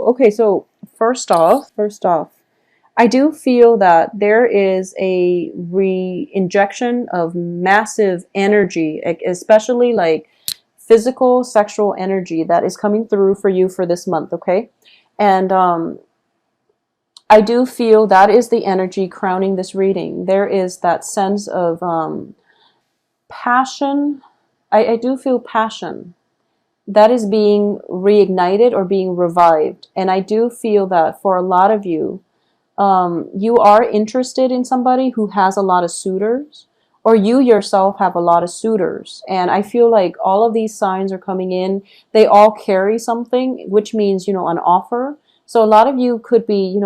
Okay, so first off, I do feel that there is a re-injection of massive energy, especially like physical, sexual energy that is coming through for you for this month, okay? And I do feel that is the energy crowning this reading. There is that sense of passion. I do feel passion that is being reignited or being revived. And I do feel that for a lot of you, you are interested in somebody who has a lot of suitors, or you yourself have a lot of suitors. And I feel like all of these signs are coming in. They all carry something, which means, an offer. So a lot of you could be,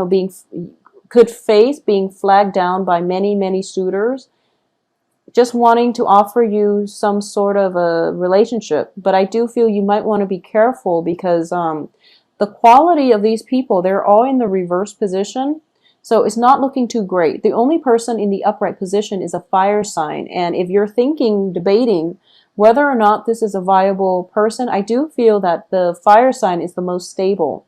could face being flagged down by many, many suitors just wanting to offer you some sort of a relationship. But I do feel you might want to be careful because the quality of these people, they're all in the reverse position. So it's not looking too great. The only person in the upright position is a fire sign. And if you're debating whether or not this is a viable person, I do feel that the fire sign is the most stable.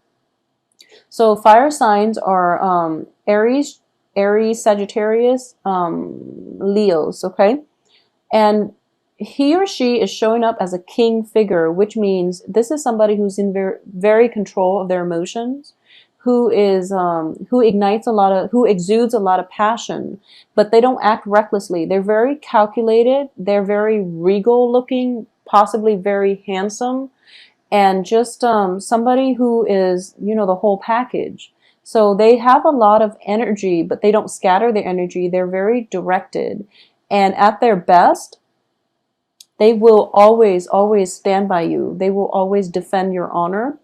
So fire signs are Aries, Sagittarius, Leos, okay? And he or she is showing up as a king figure, which means this is somebody who's in very control of their emotions, who exudes a lot of passion, but they don't act recklessly. They're very calculated, they're very regal looking, possibly very handsome, and just somebody who is, the whole package. So they have a lot of energy, but they don't scatter their energy. They're very directed. And at their best, they will always, always stand by you. They will always defend your honor.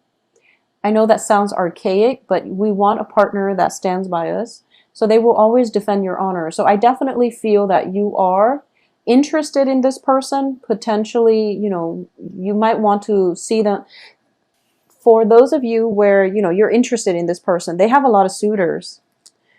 I know that sounds archaic, but we want a partner that stands by us. So they will always defend your honor. So I definitely feel that you are interested in this person. Potentially, you might want to see them. For those of you where, you're interested in this person, they have a lot of suitors.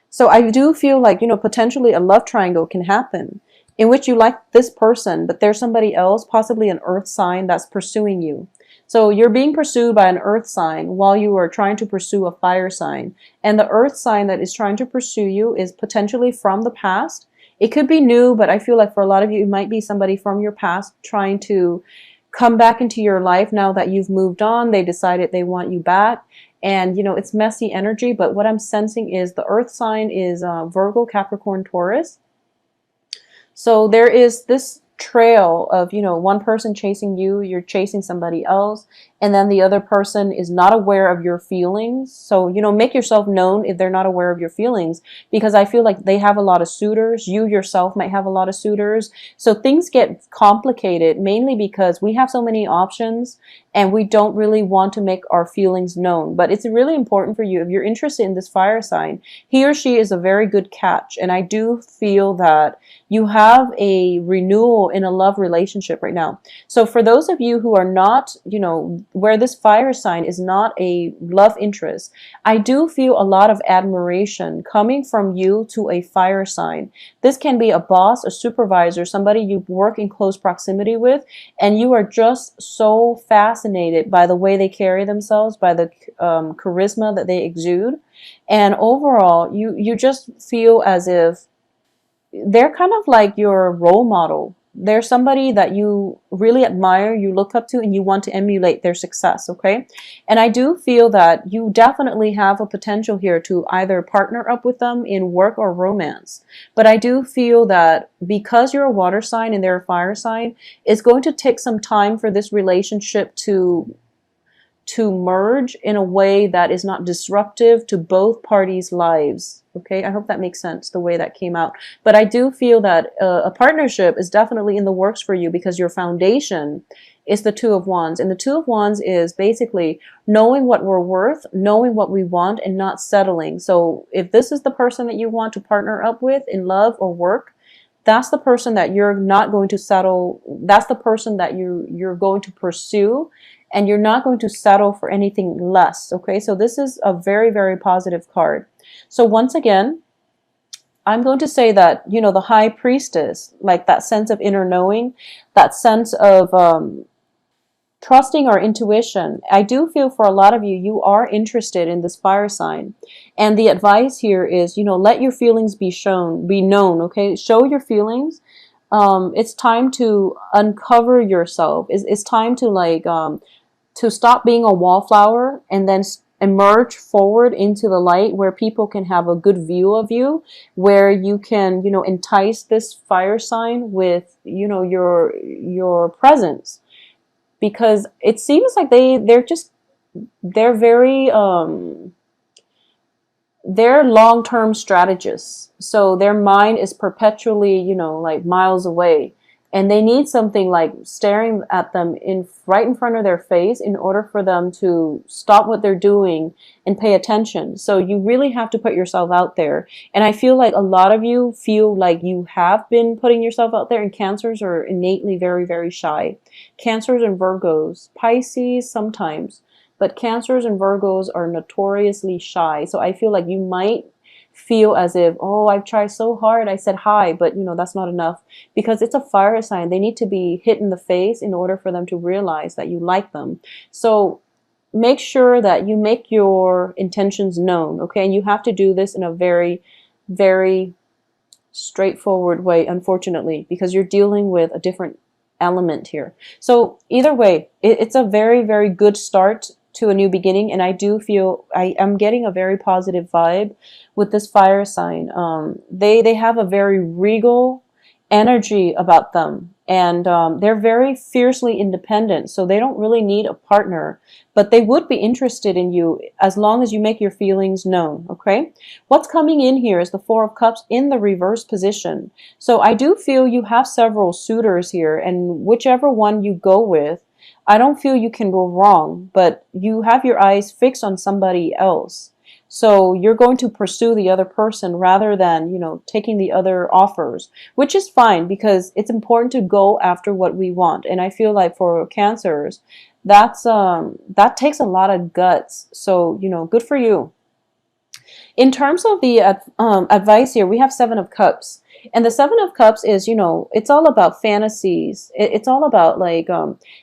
So I do feel like, potentially a love triangle can happen in which you like this person, but there's somebody else, possibly an earth sign, that's pursuing you. So you're being pursued by an earth sign while you are trying to pursue a fire sign. And the earth sign that is trying to pursue you is potentially from the past. It could be new, but I feel like for a lot of you, it might be somebody from your past trying to come back into your life now that you've moved on. They decided they want you back. And, it's messy energy. But what I'm sensing is the earth sign is Virgo, Capricorn, Taurus. So there is this trail of, one person chasing you, you're chasing somebody else, and then the other person is not aware of your feelings. So, make yourself known if they're not aware of your feelings, because I feel like they have a lot of suitors. You yourself might have a lot of suitors. So things get complicated mainly because we have so many options and we don't really want to make our feelings known. But it's really important for you, if you're interested in this fire sign, he or she is a very good catch. And I do feel that you have a renewal in a love relationship right now. So for those of you who are not, where this fire sign is not a love interest, I do feel a lot of admiration coming from you to a fire sign. This can be a boss, a supervisor, somebody you work in close proximity with, and you are just so fascinated by the way they carry themselves, by the charisma that they exude. And overall, you just feel as if they're kind of like your role model. They're somebody that you really admire, you look up to, and you want to emulate their success, okay? And I do feel that you definitely have a potential here to either partner up with them in work or romance. But I do feel that because you're a water sign and they're a fire sign, it's going to take some time for this relationship to merge in a way that is not disruptive to both parties' lives. Okay, I hope that makes sense, the way that came out. But I do feel that a partnership is definitely in the works for you because your foundation is the Two of Wands. And the Two of Wands is basically knowing what we're worth, knowing what we want, and not settling. So if this is the person that you want to partner up with in love or work, that's the person that you're not going to settle. That's the person that you're going to pursue, and you're not going to settle for anything less. Okay, so this is a very, very positive card. So once again, I'm going to say that, the high priestess, like that sense of inner knowing, that sense of trusting our intuition. I do feel for a lot of you, you are interested in this fire sign. And the advice here is, let your feelings be known, okay? Show your feelings. It's time to uncover yourself. It's time to to stop being a wallflower and then emerge forward into the light where people can have a good view of you, where you can, entice this fire sign with, your presence, because it seems like they're very they're long-term strategists. So their mind is perpetually, like miles away. And they need something like staring at them right in front of their face in order for them to stop what they're doing and pay attention. So you really have to put yourself out there. And I feel like a lot of you feel like you have been putting yourself out there, and Cancers are innately very, very shy. Cancers and Virgos, Pisces sometimes, but Cancers and Virgos are notoriously shy. So I feel like you might feel as if, oh, I've tried so hard. I said hi, but that's not enough, because it's a fire sign. They need to be hit in the face in order for them to realize that you like them. So make sure that you make your intentions known, okay? And you have to do this in a very, very straightforward way, unfortunately, because you're dealing with a different element here. So either way, it's a very, very good start to a new beginning, and I do feel I am getting a very positive vibe with this fire sign. They have a very regal energy about them, and they're very fiercely independent, so they don't really need a partner, but they would be interested in you as long as you make your feelings known, okay? What's coming in here is the Four of Cups in the reverse position. So I do feel you have several suitors here, and whichever one you go with, I don't feel you can go wrong, but you have your eyes fixed on somebody else. So you're going to pursue the other person rather than, taking the other offers, which is fine, because it's important to go after what we want. And I feel like for Cancers, that takes a lot of guts. So, good for you. In terms of the advice here, we have Seven of Cups. And the Seven of Cups is, it's all about fantasies. It's all about like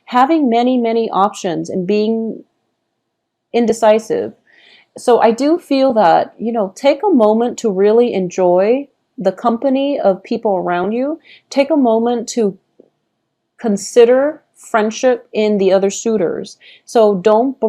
having many, many options and being indecisive. So I do feel that, take a moment to really enjoy the company of people around you. Take a moment to consider friendship in the other suitors. So don't go,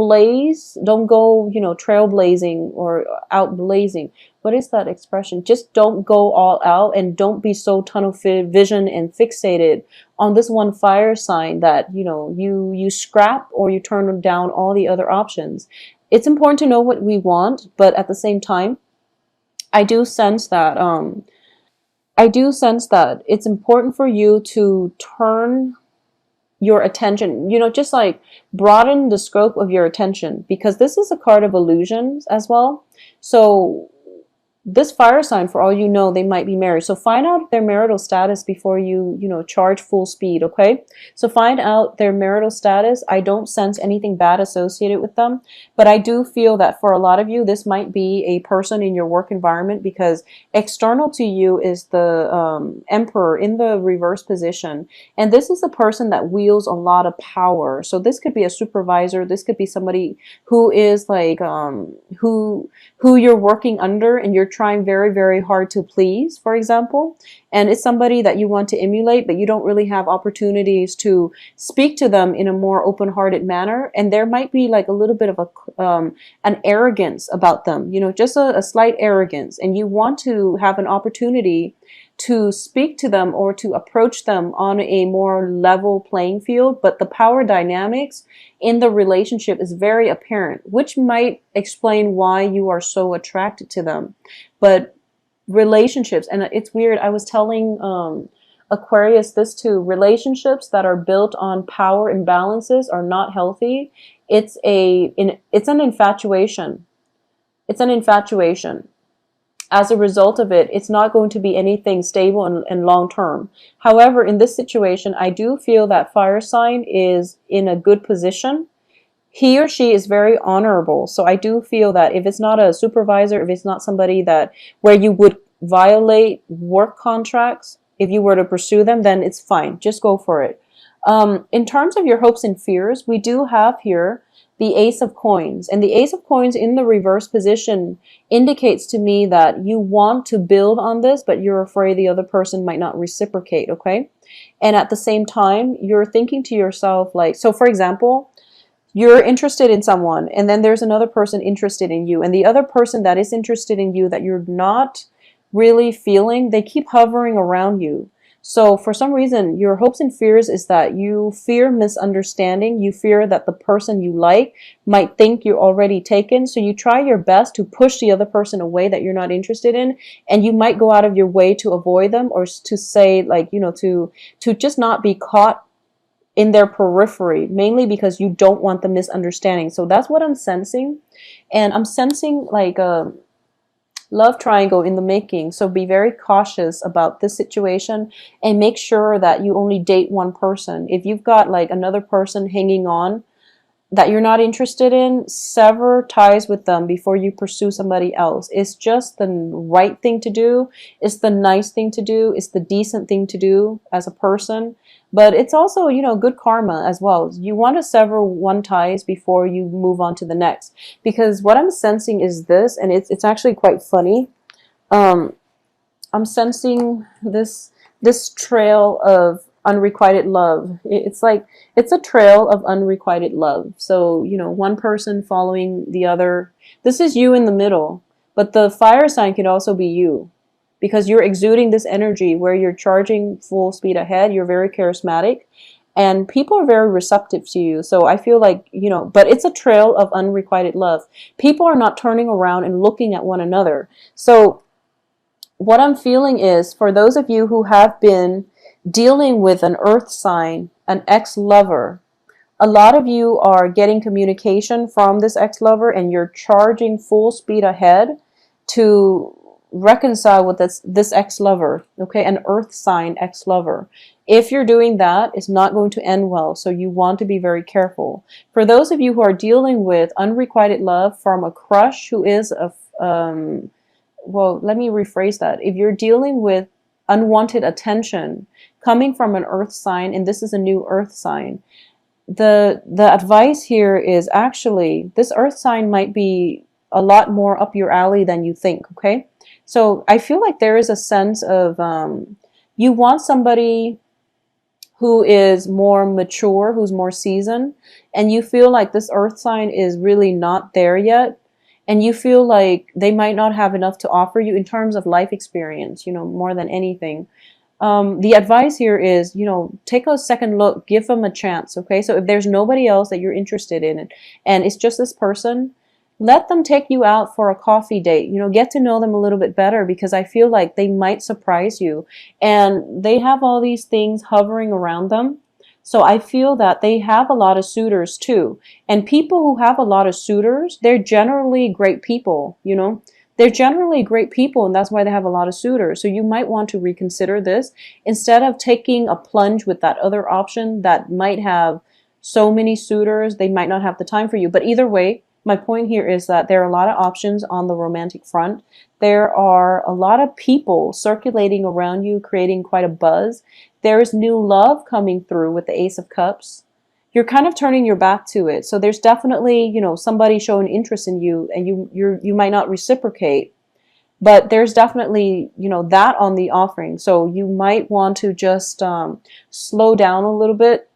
trailblazing or out blazing. What is that expression? Just don't go all out, and don't be so tunnel vision and fixated on this one fire sign that, you scrap or you turn down all the other options. It's important to know what we want, but at the same time, I do sense that it's important for you to turn your attention, just like broaden the scope of your attention, because this is a card of illusions as well. So this fire sign, for all you know, they might be married. So find out their marital status before you, charge full speed, okay? So find out their marital status. I don't sense anything bad associated with them, but I do feel that for a lot of you, this might be a person in your work environment, because external to you is the Emperor in the reverse position. And this is a person that wields a lot of power. So this could be a supervisor. This could be somebody who is like, who you're working under and you're trying very, very hard to please, for example. And it's somebody that you want to emulate, but you don't really have opportunities to speak to them in a more open-hearted manner. And there might be like a little bit of an arrogance about them, just a slight arrogance. And you want to have an opportunity to speak to them or to approach them on a more level playing field, but the power dynamics in the relationship is very apparent, which might explain why you are so attracted to them. But relationships, and it's weird, I was telling Aquarius this too, relationships that are built on power imbalances are not healthy. It's an infatuation. It's an infatuation. As a result of it, it's not going to be anything stable and long term. However, in this situation, I do feel that fire sign is in a good position. He or she is very honorable. So I do feel that if it's not a supervisor, if it's not somebody that where you would violate work contracts, if you were to pursue them, then it's fine. Just go for it. In terms of your hopes and fears, we do have here the Ace of Coins. And the Ace of Coins in the reverse position indicates to me that you want to build on this, but you're afraid the other person might not reciprocate, okay? And at the same time, you're thinking to yourself, like, so for example, you're interested in someone, and then there's another person interested in you, and the other person that is interested in you that you're not really feeling, they keep hovering around you. So for some reason, your hopes and fears is that you fear misunderstanding. You fear that the person you like might think you're already taken. So you try your best to push the other person away that you're not interested in. And you might go out of your way to avoid them, or to say, like, to just not be caught in their periphery, mainly because you don't want the misunderstanding. So that's what I'm sensing. And I'm sensing like a love triangle in the making. So be very cautious about this situation, and make sure that you only date one person. If you've got like another person hanging on that you're not interested in, sever ties with them before you pursue somebody else. It's just the right thing to do. It's the nice thing to do. It's the decent thing to do as a person. But it's also, good karma as well. You want to sever one ties before you move on to the next. Because what I'm sensing is this, and it's actually quite funny. Um, I'm sensing this trail of unrequited love. It's like it's a trail of unrequited love. So, one person following the other. This is you in the middle, but the fire sign could also be you, because you're exuding this energy where you're charging full speed ahead. You're very charismatic, and people are very receptive to you. So I feel like, but it's a trail of unrequited love. People are not turning around and looking at one another. So what I'm feeling is, for those of you who have been dealing with an earth sign, an ex-lover, a lot of you are getting communication from this ex-lover, and you're charging full speed ahead to reconcile with this ex-lover, okay? An earth sign ex-lover. If you're doing that, it's not going to end well, so you want to be very careful. For those of you who are dealing with unrequited love from a crush who is well, let me rephrase that. If you're dealing with unwanted attention coming from an earth sign, and this is a new earth sign, the advice here is, actually, this earth sign might be a lot more up your alley than you think, okay? So I feel like there is a sense of you want somebody who is more mature, who's more seasoned, and you feel like this earth sign is really not there yet. And you feel like they might not have enough to offer you in terms of life experience, more than anything. The advice here is, take a second look, give them a chance, okay? So if there's nobody else that you're interested in, and it's just this person, let them take you out for a coffee date, get to know them a little bit better, because I feel like they might surprise you. And they have all these things hovering around them. So I feel that they have a lot of suitors too. And people who have a lot of suitors, they're generally great people, They're generally great people, and that's why they have a lot of suitors. So you might want to reconsider this instead of taking a plunge with that other option that might have so many suitors, they might not have the time for you. But either way, my point here is that there are a lot of options on the romantic front. There are a lot of people circulating around you, creating quite a buzz. There is new love coming through with the Ace of Cups. You're kind of turning your back to it. So there's definitely, somebody showing interest in you, and you might not reciprocate, but there's definitely, that on the offering. So you might want to just slow down a little bit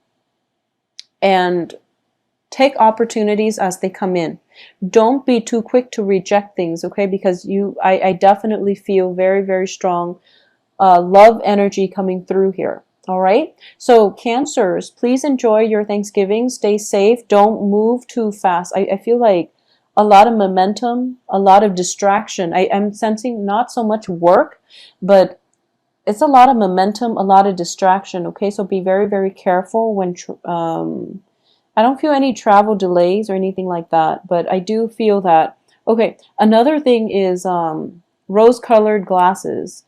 and take opportunities as they come in. Don't be too quick to reject things, okay? Because I definitely feel very, very strong love energy coming through here. All right. So Cancers, please enjoy your Thanksgiving. Stay safe. Don't move too fast. I feel like a lot of momentum, a lot of distraction. I'm sensing not so much work, but it's a lot of momentum, a lot of distraction. Okay. So be very, very careful when, I don't feel any travel delays or anything like that, but I do feel that, okay. Another thing is, rose-colored glasses.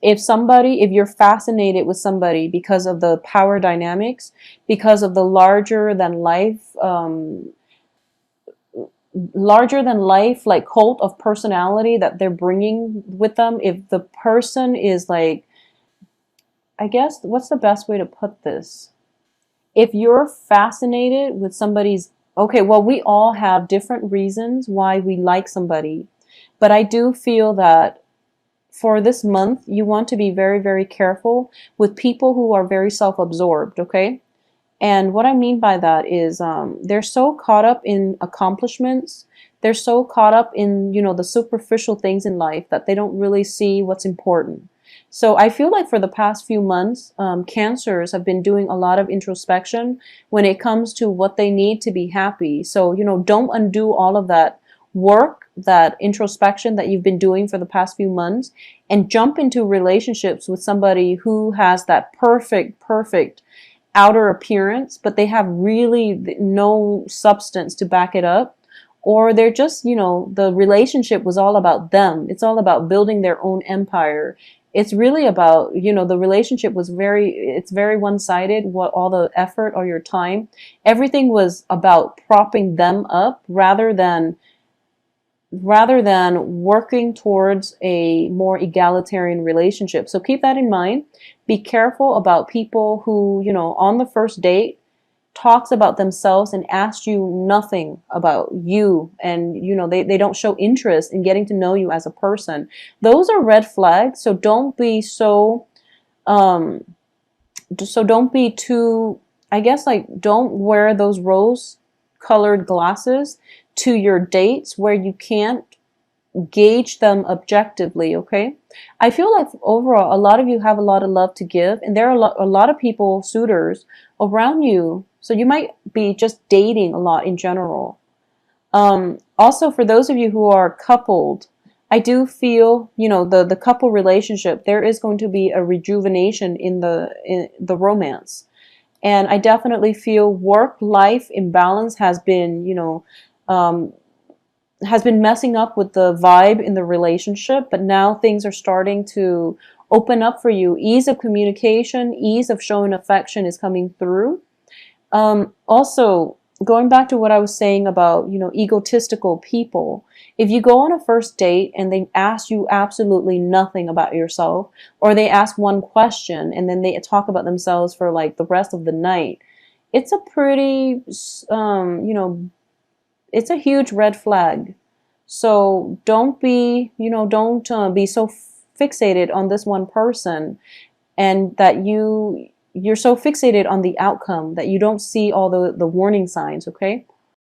If you're fascinated with somebody because of the power dynamics, because of the larger than life, like cult of personality that they're bringing with them, if the person is like, I guess, what's the best way to put this? If you're fascinated with somebody's, okay, well, we all have different reasons why we like somebody, but I do feel that for this month, you want to be very, very careful with people who are very self-absorbed, okay? And what I mean by that is they're so caught up in accomplishments. They're so caught up in, the superficial things in life that they don't really see what's important. So I feel like for the past few months, cancers have been doing a lot of introspection when it comes to what they need to be happy. So, don't undo all of that work, that introspection that you've been doing for the past few months, and jump into relationships with somebody who has that perfect outer appearance, but they have really no substance to back it up. Or they're just, the relationship was all about them. It's all about building their own empire. It's really about, the relationship was it's very one-sided, what all the effort or your time. Everything was about propping them up rather than working towards a more egalitarian relationship. So keep that in mind. Be careful about people who, on the first date talks about themselves and asks you nothing about you, and they don't show interest in getting to know you as a person. Those are red flags. So don't be um don't be too, I guess, like, don't wear those rose colored glasses to your dates where you can't gauge them objectively, okay? I feel like overall, a lot of you have a lot of love to give, and there are a lot of people, suitors, around you. So you might be just dating a lot in general. Also, for those of you who are coupled, I do feel, the couple relationship, there is going to be a rejuvenation in the romance. And I definitely feel work-life imbalance um, has been messing up with the vibe in the relationship, but now things are starting to open up for you. Ease of communication, ease of showing affection is coming through. Also, going back to what I was saying about, egotistical people, if you go on a first date and they ask you absolutely nothing about yourself, or they ask one question and then they talk about themselves for like the rest of the night, it's a pretty, it's a huge red flag. So don't be so fixated on this one person, and that you're so fixated on the outcome that you don't see all the warning signs, okay?